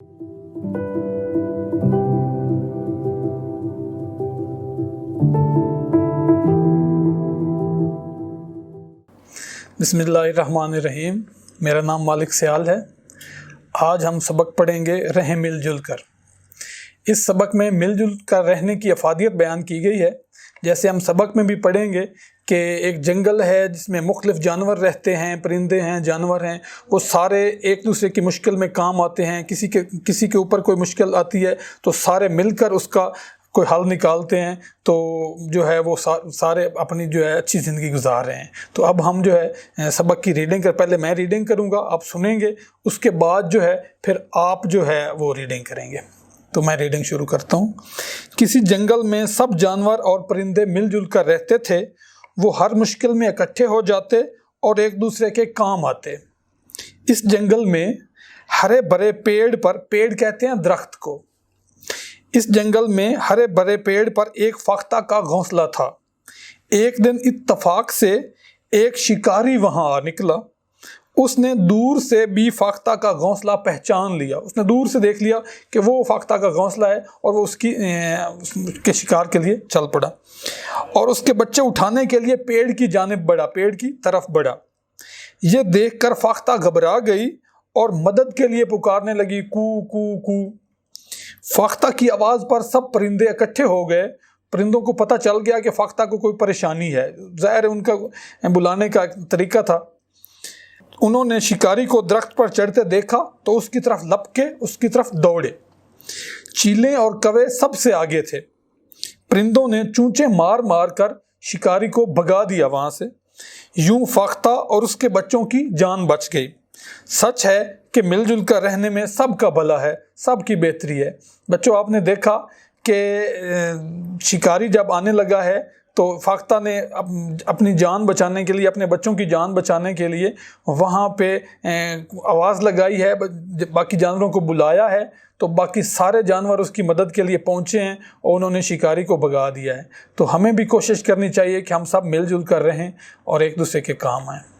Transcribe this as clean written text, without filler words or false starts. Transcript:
बिस्मिल्लाहिर्रहमानिर्रहीम। मेरा नाम मालिक सियाल है। आज हम सबक पढ़ेंगे रहें मिल जुल कर। इस सबक में मिल जुल कर रहने की अफादियत बयान की गई है। जैसे हम सबक में भी पढ़ेंगे कि एक जंगल है जिसमें मुख्तलिफ जानवर रहते हैं, परिंदे हैं, जानवर हैं, वो सारे एक दूसरे की मुश्किल में काम आते हैं। किसी के ऊपर कोई मुश्किल आती है तो सारे मिलकर उसका कोई हल निकालते हैं, तो जो है वो सारे अपनी जो है अच्छी ज़िंदगी गुजार रहे हैं। तो अब हम जो है सबक की रीडिंग पहले मैं रीडिंग करूँगा, आप सुनेंगे, उसके बाद जो है फिर आप जो है वो रीडिंग करेंगे। तो मैं रीडिंग शुरू करता हूँ। किसी जंगल में सब जानवर और परिंदे मिलजुल कर रहते थे। वो हर मुश्किल में इकट्ठे हो जाते और एक दूसरे के काम आते। इस जंगल में हरे भरे पेड़ पर, पेड़ कहते हैं दरख्त को, इस जंगल में हरे भरे पेड़ पर एक फख्ता का घोंसला था। एक दिन इत्तफाक से एक शिकारी वहां आ निकला। उसने दूर से भी फख्ता का घोंसला पहचान लिया। उसने दूर से देख लिया कि वो फख्ता का घोंसला है और वो उसके शिकार के लिए चल पड़ा और उसके बच्चे उठाने के लिए पेड़ की जानिब बढ़ा, पेड़ की तरफ बढ़ा। ये देखकर फख्ता घबरा गई और मदद के लिए पुकारने लगी, कू कू कू। फख्ता की आवाज़ पर सब परिंदे इकट्ठे हो गए। परिंदों को पता चल गया कि फख्ता को कोई परेशानी है। ज़ाहिर है उनका बुलाने का तरीका था। उन्होंने शिकारी को दरख्त पर चढ़ते देखा तो उसकी तरफ लपके उसकी तरफ दौड़े। चीलें और कौवे सबसे आगे थे। परिंदों ने चूंचे मार मार कर शिकारी को भगा दिया वहाँ से। यूं फख्ता और उसके बच्चों की जान बच गई। सच है कि मिलजुल कर रहने में सबका भला है, सबकी बेहतरी है। बच्चों, आपने देखा कि शिकारी जब आने लगा है तो फख्ता ने अपनी जान बचाने के लिए, अपने बच्चों की जान बचाने के लिए वहाँ पे आवाज़ लगाई है, बाकी जानवरों को बुलाया है, तो बाकी सारे जानवर उसकी मदद के लिए पहुँचे हैं और उन्होंने शिकारी को भगा दिया है। तो हमें भी कोशिश करनी चाहिए कि हम सब मिलजुल कर रहें और एक दूसरे के काम आएँ।